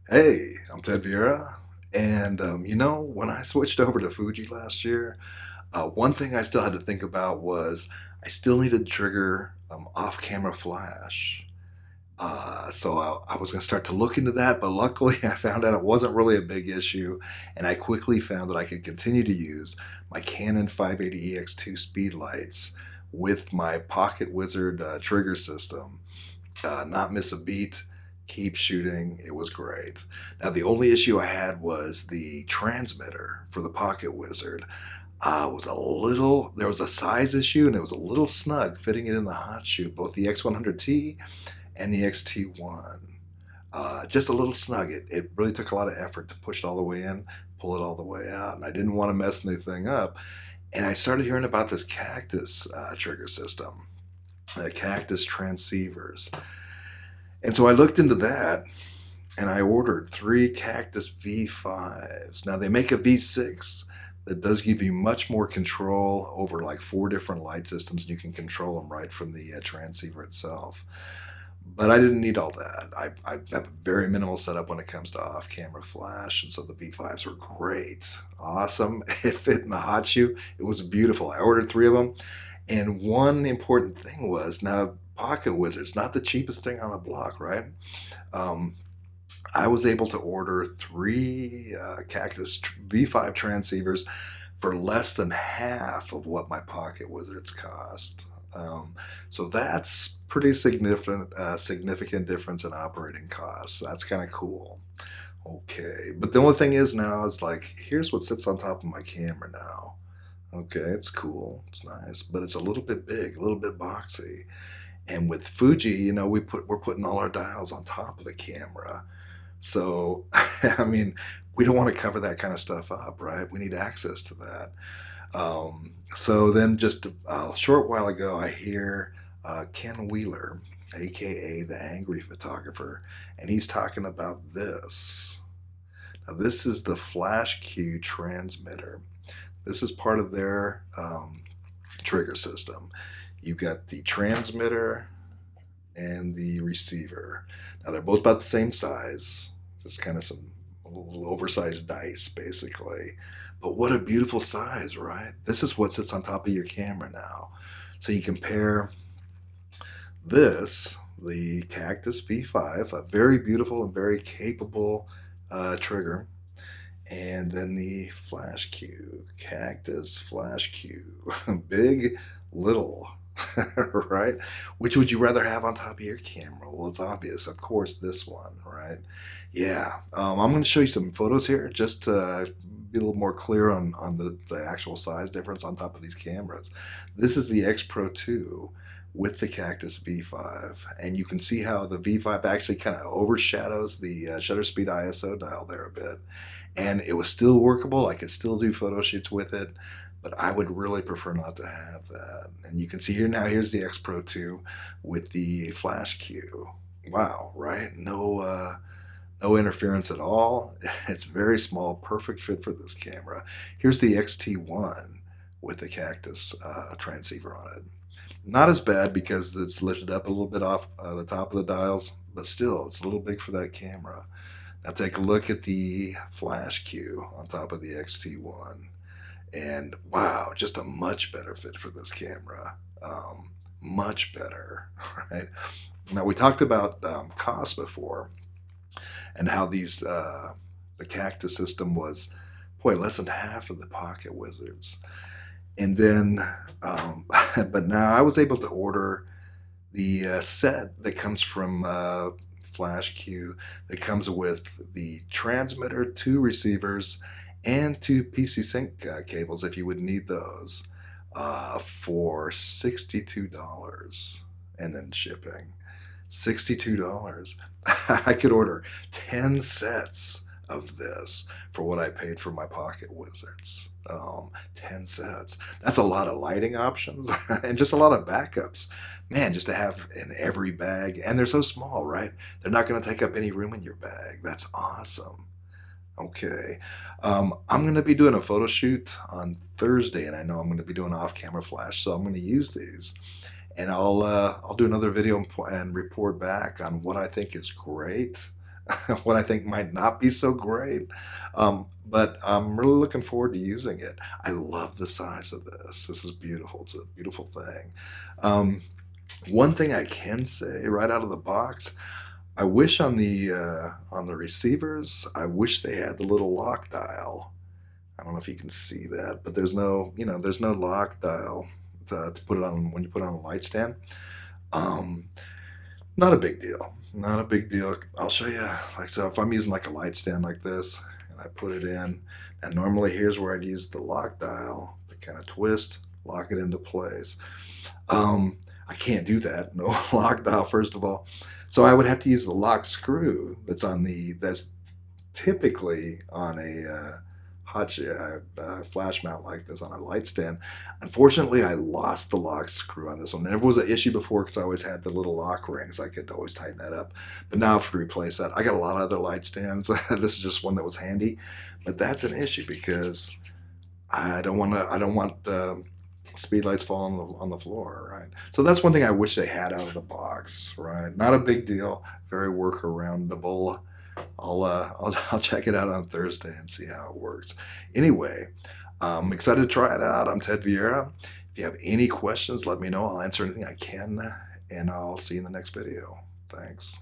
Hey, I'm Ted Vieira, and when I switched over to Fuji last year, one thing I still had to think about was I still needed to trigger off-camera flash. So I was going to start to look into that, but luckily I found out it wasn't really a big issue, and I quickly found that I could continue to use my Canon 580 EX2 speed lights with my Pocket Wizard trigger system, not miss a beat, keep shooting. It was great. Now, the only issue I had was the transmitter for the Pocket Wizard. There was a size issue and it was a little snug fitting it in the hot shoe, both the X100T and the XT1. Just a little snug. It really took a lot of effort to push it all the way in, pull it all the way out, and I didn't want to mess anything up. And I started hearing about this Cactus trigger system, the Cactus transceivers. And so I looked into that and I ordered three Cactus V5s. Now they make a V6 that does give you much more control over like four different light systems, and you can control them right from the transceiver itself. But I didn't need all that. I have a very minimal setup when it comes to off-camera flash, and so the V5s were great, awesome. It fit in the hot shoe. It was beautiful. I ordered three of them, and one important thing was now Pocket Wizard's not the cheapest thing on the block, right? Um, I was able to order three Cactus V5 transceivers for less than half of what my Pocket Wizards cost. So that's pretty significant difference in operating costs. That's kind of cool. Okay, but the only thing is now is like, here's what sits on top of my camera now. Okay, it's cool, it's nice, but it's a little bit big, a little bit boxy. And with Fuji, we're putting all our dials on top of the camera. So, I mean, we don't want to cover that kind of stuff up, right? We need access to that. So then just a short while ago, I hear Ken Wheeler, aka the Angry Photographer, and he's talking about this. Now, this is the FlashQ transmitter. This is part of their trigger system. You've got the transmitter and the receiver. Now they're both about the same size, just kind of some little oversized dice, basically. But what a beautiful size, right? This is what sits on top of your camera now. So you compare this, the Cactus V5, a very beautiful and very capable trigger, and then the FlashQ, Cactus FlashQ, big, little, right? Which would you rather have on top of your camera? Well, it's obvious, of course, this one, right? Yeah, I'm going to show you some photos here just to be a little more clear on the actual size difference on top of these cameras. This is the X Pro 2 with the Cactus V5, and you can see how the V5 actually kind of overshadows the shutter speed ISO dial there a bit. And it was still workable. I could still do photo shoots with it, but I would really prefer not to have that. And you can see here now, here's the X Pro 2 with the FlashQ. Wow, right? No interference at all. It's very small, perfect fit for this camera. Here's the XT1 with the Cactus transceiver on it. Not as bad because it's lifted up a little bit off the top of the dials, but still, it's a little big for that camera. Now take a look at the FlashQ on top of the XT1. And wow, just a much better fit for this camera. Much better, right? Now we talked about cost before and how the Cactus system was, boy, less than half of the Pocket Wizards. And then, but now I was able to order the set that comes from FlashQ that comes with the transmitter, two receivers, and two PC Sync cables if you would need those for $62 and then shipping. $62. I could order 10 sets of this for what I paid for my Pocket Wizards. 10 sets. That's a lot of lighting options and just a lot of backups. Man, just to have in every bag. And they're so small, right? They're not going to take up any room in your bag. That's awesome. Okay. I'm going to be doing a photo shoot on Thursday, and I know I'm going to be doing off-camera flash, so I'm going to use these. And I'll do another video and report back on what I think is great what I think might not be so great. But I'm really looking forward to using it. I love the size of this. This is beautiful. It's a beautiful thing. Um, One thing I can say right out of the box, I wish on the receivers, I wish they had the little lock dial. I don't know if you can see that, but there's no, there's no lock dial to put it on when you put it on a light stand. Um, Not a big deal. Not a big deal. I'll show you. Like so, if I'm using like a light stand like this, and I put it in, and normally here's where I'd use the lock dial to kind of twist, lock it into place. I can't do that. No lock dial, first of all. So I would have to use the lock screw that's typically on a flash mount like this on a light stand. Unfortunately, I lost the lock screw on this one. And it was an issue before because I always had the little lock rings. I could always tighten that up. But now I have to replace that. I got a lot of other light stands. This is just one that was handy. But that's an issue because I don't want speed lights falling on the floor, right? So that's one thing I wish they had out of the box, right? Not a big deal, very workaroundable. I'll check it out on Thursday and see how it works. Anyway, I'm excited to try it out. I'm Ted Vieira. If you have any questions, let me know. I'll answer anything I can, and I'll see you in the next video. Thanks.